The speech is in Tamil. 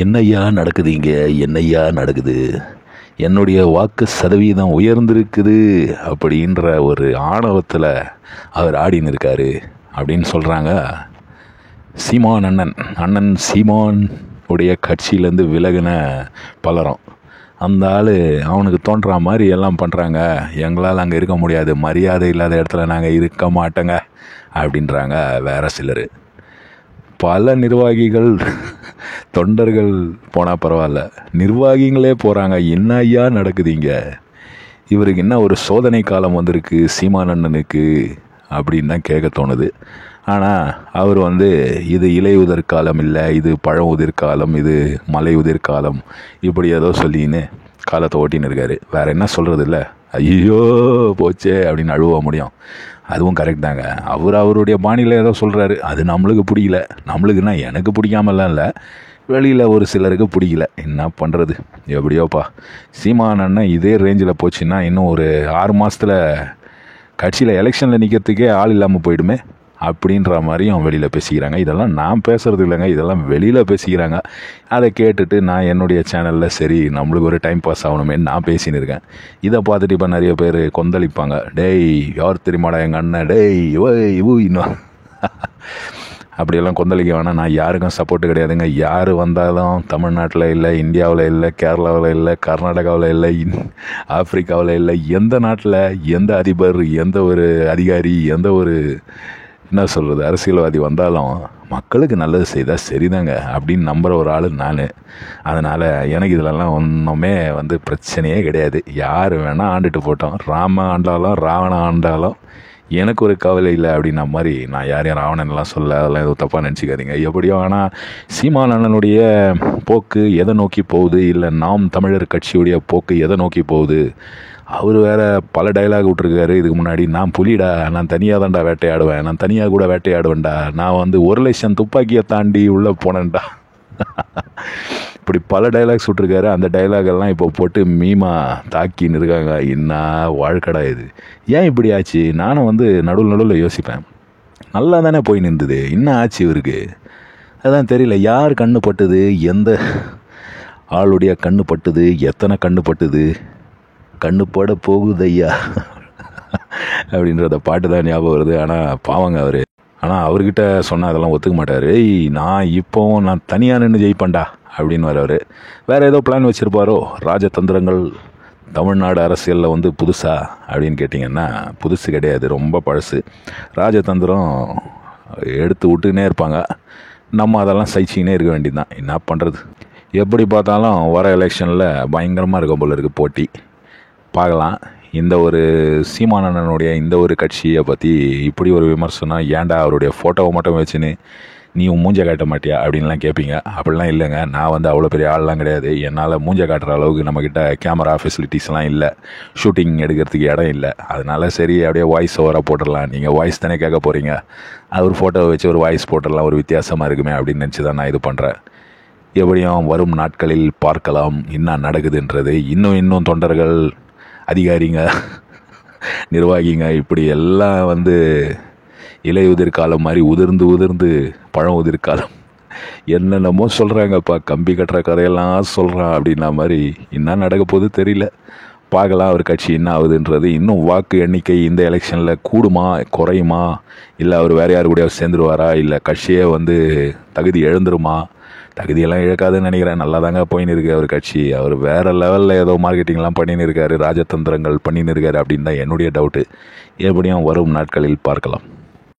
என்னய்யா நடக்குது இங்கே, என்னய்யா நடக்குது, என்னுடைய வாக்கு சதவீதம் உயர்ந்திருக்குது அப்படின்ற ஒரு ஆணவத்தில் அவர் ஆடின்னு இருக்காரு அப்படின்னு சொல்கிறாங்க. சீமான் அண்ணன் சீமான் உடைய கட்சியிலேருந்து விலகின பலரும் அந்த ஆள் அவனுக்கு தோன்ற மாதிரி எல்லாம் பண்ணுறாங்க. எங்களால் அங்கே இருக்க முடியாது, மரியாதை இல்லாத இடத்துல நாங்கள் இருக்க மாட்டோங்க அப்படின்றாங்க வேறு சிலர். பல நிர்வாகிகள் தொண்டர்கள் போனால் பரவாயில்ல, நிர்வாகிகளே போகிறாங்க. என்ன ஐயா நடக்குதுங்க, இவருக்கு என்ன ஒரு சோதனை காலம் வந்திருக்கு சீமான் அண்ணனுக்கு அப்படின்னு தான் கேட்க தோணுது. ஆனால் அவர் இது இலை உதிர் காலம் இல்லை, இது பழம் உதிர் காலம், இது மலை உதிர் காலம், இப்படி ஏதோ சொல்லின்னு காலத்தை ஓட்டின்னு இருக்காரு. வேறு என்ன சொல்கிறது இல்லை, ஐயோ போச்சே அப்படின்னு அழுவ முடியும். அதுவும் கரெக்ட் தாங்க. அவருடைய பாணியில் ஏதோ சொல்கிறாரு, அது நம்மளுக்கு பிடிக்கல. நம்மளுக்குன்னா எனக்கு பிடிக்காமலாம் இல்லை, வெளியில் ஒரு சிலருக்கு பிடிக்கல. என்ன பண்ணுறது, எப்படியோப்பா. சீமான் அண்ணன் இதே ரேஞ்சில் போச்சுன்னா இன்னும் ஒரு 6 மாதத்தில் கட்சியில் எலெக்ஷனில் நிற்கிறதுக்கே ஆள் இல்லாமல் போயிடுமே அப்படின்ற மாதிரியும் வெளியில் பேசிக்கிறாங்க. இதெல்லாம் நான் பேசுகிறது இல்லைங்க, இதெல்லாம் வெளியில் பேசிக்கிறாங்க. அதை கேட்டுட்டு நான் என்னுடைய சேனலில் சரி நம்மளுக்கு ஒரு டைம் பாஸ் ஆகணுமேன்னு நான் பேசின்னு இருக்கேன். இதை பார்த்துட்டு இப்போ நிறைய பேர் கொந்தளிப்பாங்க. டேய் யார் தெரியுமாடா எங்கள் அண்ணன், டேய் இவ இன்னும் அப்படியெல்லாம் கொந்தளிக்க வேணாம். நான் யாருக்கும் சப்போர்ட்டு கிடையாதுங்க. யார் வந்தாலும் தமிழ்நாட்டில் இல்லை, இந்தியாவில் இல்லை, கேரளாவில் இல்லை, கர்நாடகாவில் இல்லை, ஆப்பிரிக்காவில் இல்லை, எந்த நாட்டில் எந்த அதிபர், எந்த ஒரு அதிகாரி, எந்த ஒரு என்ன சொல்கிறது அரசியல்வாதி வந்தாலும் மக்களுக்கு நல்லது செய்தால் சரிதாங்க அப்படின்னு நம்புகிற ஒரு ஆள் நான். அதனால் எனக்கு இதிலெல்லாம் ஒன்றுமே பிரச்சனையே கிடையாது. யார் வேணால் ஆண்டுட்டு போட்டோம், ராம ஆண்டாலும் ராவணன் ஆண்டாலும் எனக்கு ஒரு கவலை இல்லை அப்படின்ன மாதிரி. நான் யாரையும் ராவணன்லாம் சொல்ல, அதெல்லாம் எதுவும் தப்பாக நினச்சிக்காதீங்க. எப்படியோ ஆனால் சீமான் அண்ணனுடைய போக்கு எதை நோக்கி போகுது, இல்லை நாம் தமிழர் கட்சியுடைய போக்கு எதை நோக்கி போகுது. அவர் வேறு பல டைலாக் விட்ருக்காரு இதுக்கு முன்னாடி. நான் புலிடா, நான் தனியாக தான்டா வேட்டையாடுவேன், நான் தனியாக கூட வேட்டையாடுவேன்டா, நான் 1,00,000 துப்பாக்கியை தாண்டி உள்ளே போனேன்டா, இப்படி பல டைலாக்ஸ் விட்ருக்காரு. அந்த டைலாகெல்லாம் இப்போ போட்டு மீமா தாக்கின்னு இருக்காங்க. என்ன வாழ்க்கடா இது, ஏன் இப்படி ஆச்சு? நானும் நடுவில் யோசிப்பேன். நல்லா தானே போய் நின்றுது, என்ன ஆச்சு இவருக்கு? அதான் தெரியல. யார் கண்ணு பட்டுது, எந்த ஆளுடைய கண்ணு பட்டுது, எத்தனை கண்ணு பட்டுது, கண்ணு பட போகுது ஐயா அப்படின்றத பாட்டு தான் ஞாபகம் வருது. ஆனால் பாவங்க அவர். ஆனால் அவர்கிட்ட சொன்னால் அதெல்லாம் ஒத்துக்க மாட்டார். நான் தனியாக நின்று ஜெயிப்பேன்டா அப்படின்னு வரவர். வேறு ஏதோ பிளான் வச்சுருப்பாரோ. ராஜதந்திரங்கள் தமிழ்நாடு அரசியலில் புதுசா அப்படின்னு கேட்டிங்கன்னா புதுசு கிடையாது, ரொம்ப பழசு. ராஜதந்திரம் எடுத்து விட்டுக்கினே இருப்பாங்க. நம்ம அதெல்லாம் சகிச்சிக்கினே இருக்க வேண்டியது தான். என்ன பண்ணுறது? எப்படி பார்த்தாலும் வர எலெக்ஷனில் பயங்கரமாக இருக்கும் போல இருக்குது போட்டி. பார்க்கலாம். இந்த ஒரு சீமான் அண்ணனுடைய இந்த ஒரு கட்சியை பற்றி இப்படி ஒரு விமர்சனம், ஏன்டா அவருடைய ஃபோட்டோவை மட்டும் வச்சுன்னு நீ மூஞ்ச காட்ட மாட்டியா அப்படின்லாம் கேட்பீங்க. அப்படிலாம் இல்லைங்க. நான் அவ்வளோ பெரிய ஆள்லாம் கிடையாது. என்னால் மூஞ்ச காட்டுற அளவுக்கு நம்மக்கிட்ட கேமரா ஃபெசிலிட்டிஸ்லாம் இல்லை, ஷூட்டிங் எடுக்கிறதுக்கு இடம் இல்லை. அதனால சரி அப்படியே வாய்ஸ் ஓவராக போட்டுடலாம். நீங்கள் வாய்ஸ் தானே கேட்க போகிறீங்க, அவர் ஃபோட்டோவை வச்சு ஒரு வாய்ஸ் போட்டுடலாம், ஒரு வித்தியாசமாக இருக்குமே அப்படின்னு நினச்சி தான் நான் இது பண்ணுறேன். எப்படியும் வரும் நாட்களில் பார்க்கலாம் என்ன நடக்குதுன்றது. இன்னும் தொண்டர்கள், அதிகாரிங்க, நிர்வாகிங்க இப்படி எல்லாம் இலை உதிர்காலம் மாதிரி உதிர்ந்து பழம் உதிர்காலம் என்னென்னமோ சொல்கிறாங்கப்பா. கம்பி கட்டுற கதையெல்லாம் சொல்கிறான் அப்படின்னா மாதிரி. என்ன நடக்க போகுது தெரியல. பார்க்கலாம் அவர் கட்சி என்ன ஆகுதுன்றது. இன்னும் வாக்கு எண்ணிக்கை இந்த எலெக்ஷனில் கூடுமா குறையுமா, இல்லை அவர் வேறு யார் கூட சேர்ந்துருவாரா, இல்லை கட்சியே தகுதி எழுந்துருமா? தகுதியெல்லாம் இழக்காதுன்னு நினைக்கிறேன். நல்லா தாங்க போயின்னு இருக்கு அவர் கட்சி. அவர் வேறு லெவலில் ஏதோ மார்க்கெட்டிங்லாம் பண்ணின்னு இருக்காரு, ராஜதந்திரங்கள் பண்ணின்னு இருக்காரு அப்படின்னு தான் என்னுடைய டவுட்டு. எப்படியும் வரும் நாட்களில் பார்க்கலாம்.